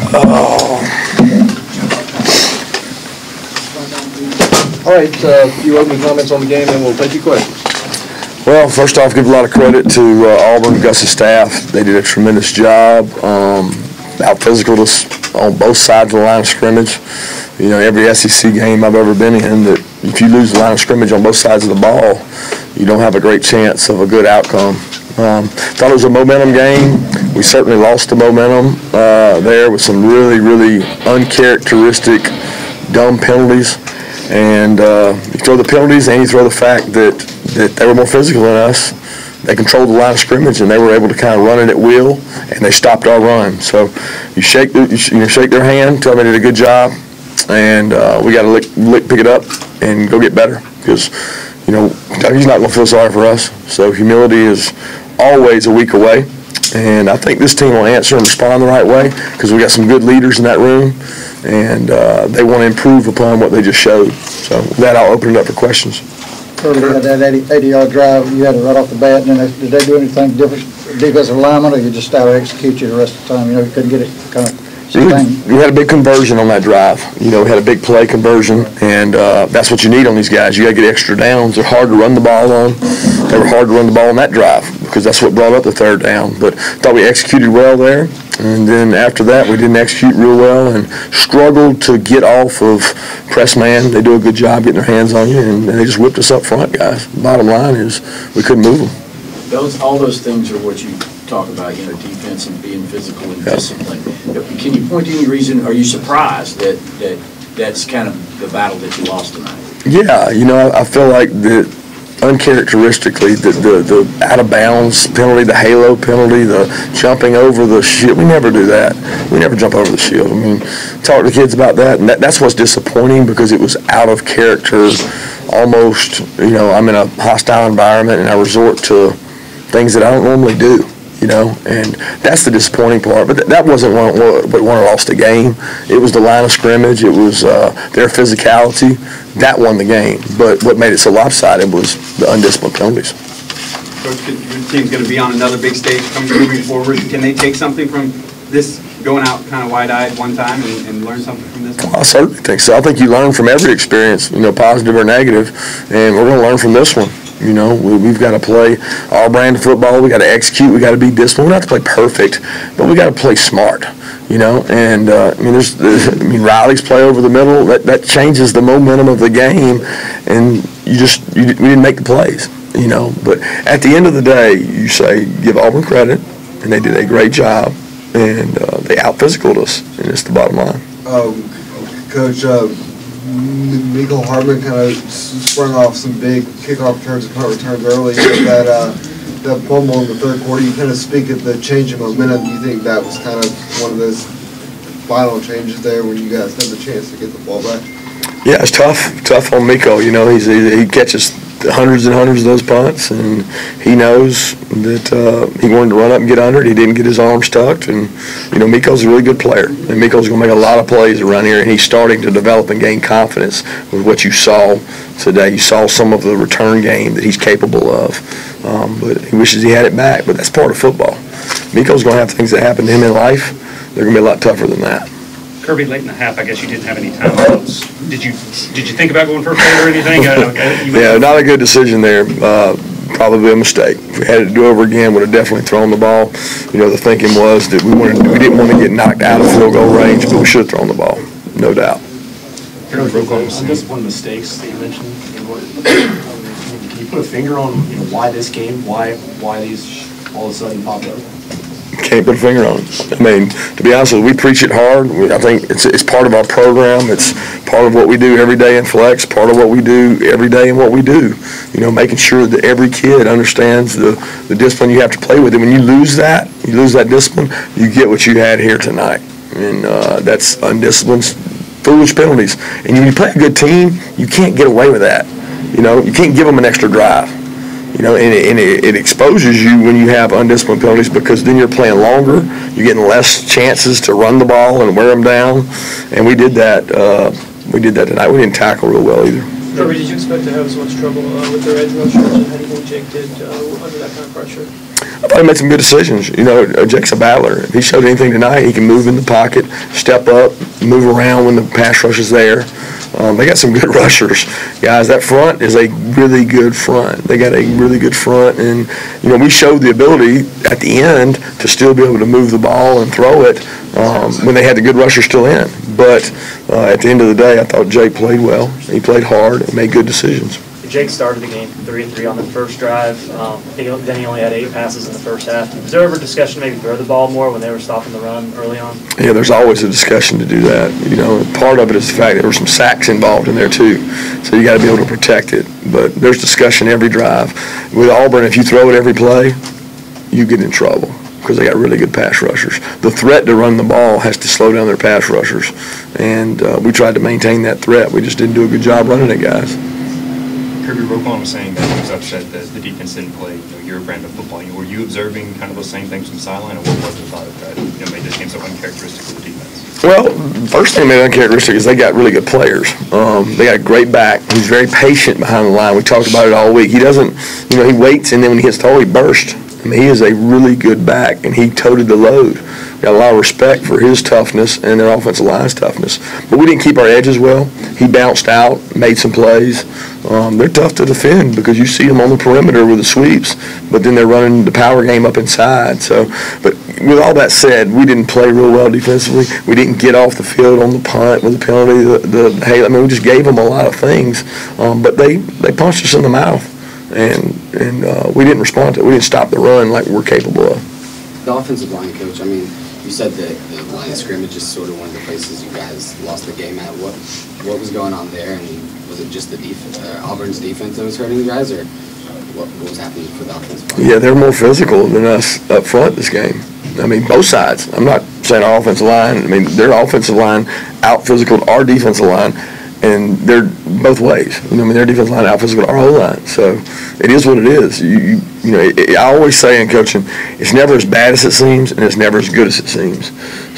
All right, a few opening comments on the game, and we'll take your questions. Well, first off, give a lot of credit to Auburn, Gus's staff. They did a tremendous job. Out-physicaled us on both sides of the line of scrimmage. You know, every SEC game I've ever been in, that if you lose the line of scrimmage on both sides of the ball, you don't have a great chance of a good outcome. Thought it was a momentum game. We certainly lost the momentum there with some really, really uncharacteristic, dumb penalties. And you throw the penalties and you throw the fact that they were more physical than us. They controlled the line of scrimmage and they were able to kind of run it at will, and they stopped our run. So you shake their hand, tell them they did a good job, and we got to pick it up and go get better, because you know Kentucky's not going to feel sorry for us. So humility is always a week away, and I think this team will answer and respond the right way, because we got some good leaders in that room, and they want to improve upon what they just showed. So with that, I'll open it up for questions. Kirby had that 80-yard drive. You had it right off the bat. And then did they do anything different, defensive lineman, or you just out-execute you the rest of the time? You know, you couldn't get it kind of. We had a big conversion on that drive. You know, we had a big play conversion, and that's what you need on these guys. You got to get extra downs. They're hard to run the ball on. They were hard to run the ball on that drive, because that's what brought up the third down. But thought we executed well there, and then after that we didn't execute real well and struggled to get off of press man. They do a good job getting their hands on you, and they just whipped us up front, guys. Bottom line is we couldn't move them. All those things are what you talk about, you know, defense and being physical and discipline. Can you point to any reason, are you surprised that that's kind of the battle that you lost tonight? Yeah, you know, I feel like that uncharacteristically, the out of bounds penalty, the halo penalty, the jumping over the shield, we never do that. We never jump over the shield. I mean, talk to the kids about that, and that's what's disappointing, because it was out of character. Almost, you know, I'm in a hostile environment and I resort to things that I don't normally do. You know, and that's the disappointing part. But that wasn't what won or lost the game. It was the line of scrimmage. It was their physicality. That won the game. But what made it so lopsided was the undisciplined penalties. Coach, your team's going to be on another big stage moving forward. Can they take something from this, going out kind of wide-eyed one time, and learn something from this one? I certainly think so. I think you learn from every experience, you know, positive or negative, and we're going to learn from this one. You know, we've got to play our brand of football. We got to execute. We got to be disciplined. We don't have to play perfect, but we got to play smart. You know, and I mean, Riley's play over the middle, that changes the momentum of the game, and we didn't make the plays. You know, but at the end of the day, you say give Auburn credit, and they did a great job, and they out-physicaled us, and it's the bottom line. Coach, Miko Hartman kind of sprung off some big kickoff returns and punt returns early. That fumble in the third quarter, you kind of speak of the change in momentum. Do you think that was kind of one of those final changes there when you guys had the chance to get the ball back? Yeah, it's tough on Miko. You know, he catches hundreds and hundreds of those punts, and he knows that he wanted to run up and get under it. He didn't get his arms tucked, and you know, Miko's a really good player, and Miko's going to make a lot of plays around here, and he's starting to develop and gain confidence with what you saw today. You saw some of the return game that he's capable of, but he wishes he had it back, but that's part of football. Miko's going to have things that happen to him in life. They're going to be a lot tougher than that. Kirby, late in the half, I guess you didn't have any timeouts. Did you think about going for a fade or anything? Yeah, not a good decision there. Probably a mistake. If we had it to do over again, would have definitely thrown the ball. You know, the thinking was that we didn't want to get knocked out of field goal range, but we should have thrown the ball, no doubt. Undisciplined mistakes that you mentioned. Can you put a finger on why this game, why these all of a sudden popped up? Can't put a finger on it. I mean, to be honest with you, we preach it hard. I think it's part of our program. It's part of what we do every day in Flex, part of what we do every day in what we do. You know, making sure that every kid understands the discipline you have to play with. And when you lose that discipline, you get what you had here tonight. And that's undisciplined, foolish penalties. And when you play a good team, you can't get away with that. You know, you can't give them an extra drive. You know, and it exposes you when you have undisciplined penalties, because then you're playing longer, you're getting less chances to run the ball and wear them down, and we did that tonight. We didn't tackle real well either. Kirby, did you expect to have as much trouble with their edge rushers, and how do you think Jake did under that kind of pressure? I thought he made some good decisions. You know, Jake's a battler. If he showed anything tonight, he can move in the pocket, step up, move around when the pass rush is there. They got some good rushers. Guys, that front is a really good front. They got a really good front, and, you know, we showed the ability at the end to still be able to move the ball and throw it when they had the good rushers still in. But at the end of the day, I thought Jake played well. He played hard and made good decisions. Jake started the game 3-3 on the first drive. Then he only had 8 passes in the first half. Was there ever a discussion to maybe throw the ball more when they were stopping the run early on? Yeah, there's always a discussion to do that. You know, part of it is the fact that there were some sacks involved in there too, so you got to be able to protect it. But there's discussion every drive. With Auburn, if you throw it every play, you get in trouble because they got really good pass rushers. The threat to run the ball has to slow down their pass rushers, and we tried to maintain that threat. We just didn't do a good job running it, guys. Kirby Roquan was saying that he was upset that the defense didn't play your brand of football. Were you observing kind of those same things from the sideline, or what was the thought of that made this game so uncharacteristic of the defense? Well, first thing made uncharacteristic is they got really good players. They got a great back. He's very patient behind the line. We talked about it all week. He doesn't, he waits, and then when he hits the hole, he bursts. I mean, he is a really good back, and he toted the load. Got a lot of respect for his toughness and their offensive line's toughness. But we didn't keep our edges well. He bounced out, made some plays. They're tough to defend because you see them on the perimeter with the sweeps, but then they're running the power game up inside. So, but with all that said, we didn't play real well defensively. We didn't get off the field on the punt with the penalty. We just gave them a lot of things, but they punched us in the mouth, and we didn't respond to it. We didn't stop the run like we're capable of. The offensive line coach, I mean, you said that the line of scrimmage is sort of one of the places you guys lost the game at. What was going on there, and was it just the Auburn's defense that was hurting you guys, or what was happening for the offensive line? Yeah, they're more physical than us up front this game. I mean, both sides. I'm not saying our offensive line. I mean, their offensive line out-physicaled our defensive line, and they're both ways. Their defensive line out-physicaled our whole line. So it is what it is. I always say in coaching, it's never as bad as it seems, and it's never as good as it seems.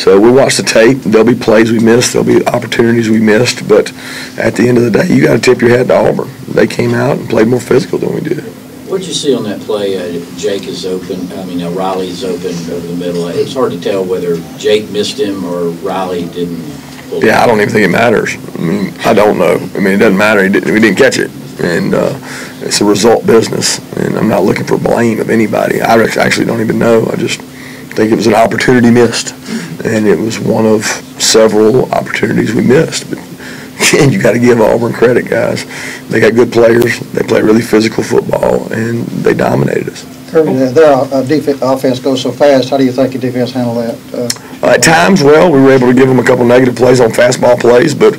So we watch the tape. There'll be plays we missed. There'll be opportunities we missed. But at the end of the day, you got to tip your hat to Auburn. They came out and played more physical than we did. What did you see on that play? Jake is open. Riley's open over the middle. It's hard to tell whether Jake missed him or Riley didn't. Yeah, I don't even think it matters. I don't know. It doesn't matter. We didn't catch it. And it's a result business. And I'm not looking for blame of anybody. I actually don't even know. I just think it was an opportunity missed. And it was one of several opportunities we missed. But again, you got to give Auburn credit, guys. They got good players. They play really physical football, and they dominated us. Kirby, their offense goes so fast. How do you think your defense handled that? At times, we were able to give them a couple negative plays on fastball plays, but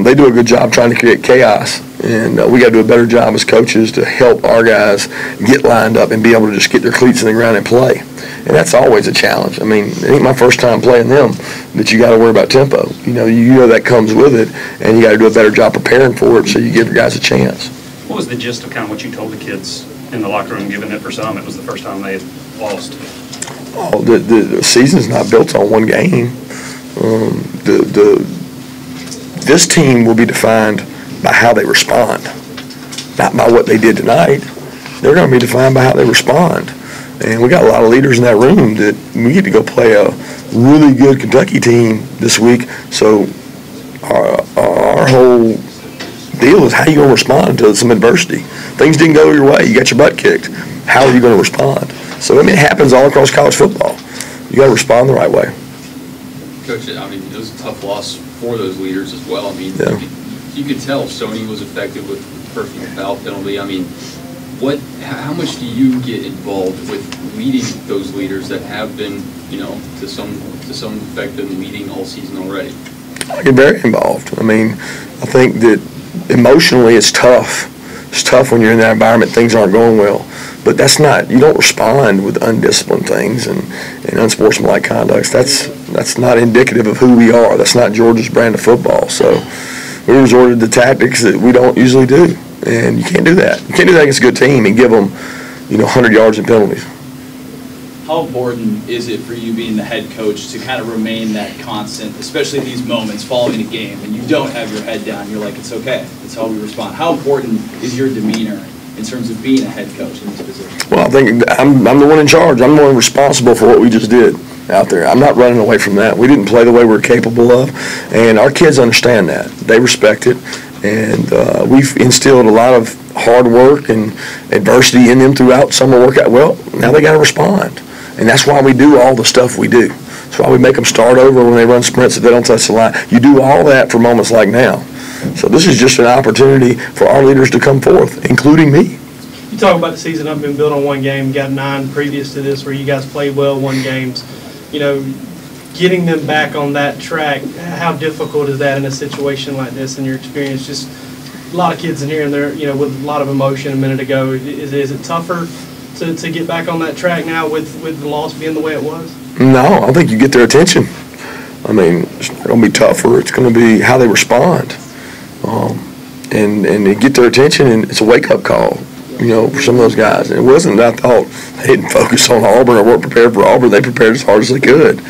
they do a good job trying to create chaos. And we got to do a better job as coaches to help our guys get lined up and be able to just get their cleats in the ground and play. And that's always a challenge. It ain't my first time playing them, but you got to worry about tempo. You know that comes with it, and you got to do a better job preparing for it so you give your guys a chance. What was the gist of kind of what you told the kids in the locker room, given that for some it was the first time they had lost? Oh, the season's not built on one game. This team will be defined by how they respond, not by what they did tonight. They're going to be defined by how they respond. And we got a lot of leaders in that room that we get to go play a really good Kentucky team this week. So our whole deal is how you going to respond to some adversity. Things didn't go your way. You got your butt kicked. How are you going to respond? So, it happens all across college football. You got to respond the right way. Coach, it was a tough loss for those leaders as well. Yeah. You could tell Sony was affected with the personal foul penalty. How much do you get involved with leading those leaders that have been, to some effect, been leading all season already? I get very involved. I think that emotionally it's tough. It's tough when you're in that environment, things aren't going well. But you don't respond with undisciplined things and unsportsmanlike conducts. That's not indicative of who we are. That's not Georgia's brand of football. So we resorted to tactics that we don't usually do. And you can't do that. You can't do that against a good team and give them, 100 yards in penalties. how important is it for you being the head coach to kind of remain that constant, especially these moments following a game and you don't have your head down, you're like, it's okay, that's how we respond. How important is your demeanor in terms of being a head coach in this position? Well, I think I'm the one in charge. I'm the one responsible for what we just did out there. I'm not running away from that. We didn't play the way we're capable of, and our kids understand that. They respect it, and we've instilled a lot of hard work and adversity in them throughout summer workout. Well, now they got to respond, and that's why we do all the stuff we do. That's why we make them start over when they run sprints if they don't touch the line. You do all that for moments like now. So this is just an opportunity for our leaders to come forth, including me. You talk about the season not been built on one game. You got 9 previous to this where you guys played well, won games. You know, getting them back on that track, how difficult is that in a situation like this in your experience? Just a lot of kids in here and they're, you know, with a lot of emotion a minute ago. Is it tougher to get back on that track now with the loss being the way it was? No, I think you get their attention. I mean, it's not going to be tougher. It's going to be how they respond. And they get their attention, and it's a wake-up call, you know, for some of those guys. And it wasn't that I thought they didn't focus on Auburn or weren't prepared for Auburn. They prepared as hard as they could.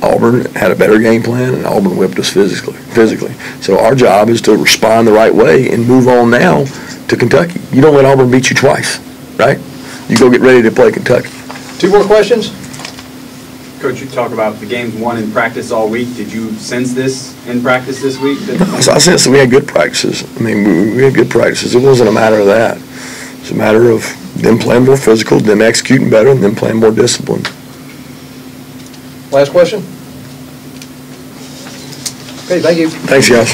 Auburn had a better game plan, and Auburn whipped us physically. So our job is to respond the right way and move on now to Kentucky. You don't let Auburn beat you twice, right? You go get ready to play Kentucky. 2 more questions? Coach, you talk about the games won in practice all week. Did you sense this in practice this week? So I sensed that we had good practices. I mean, we had good practices. It wasn't a matter of that. It's a matter of them playing more physical, them executing better, and them playing more disciplined. Last question? Okay, thank you. Thanks, guys.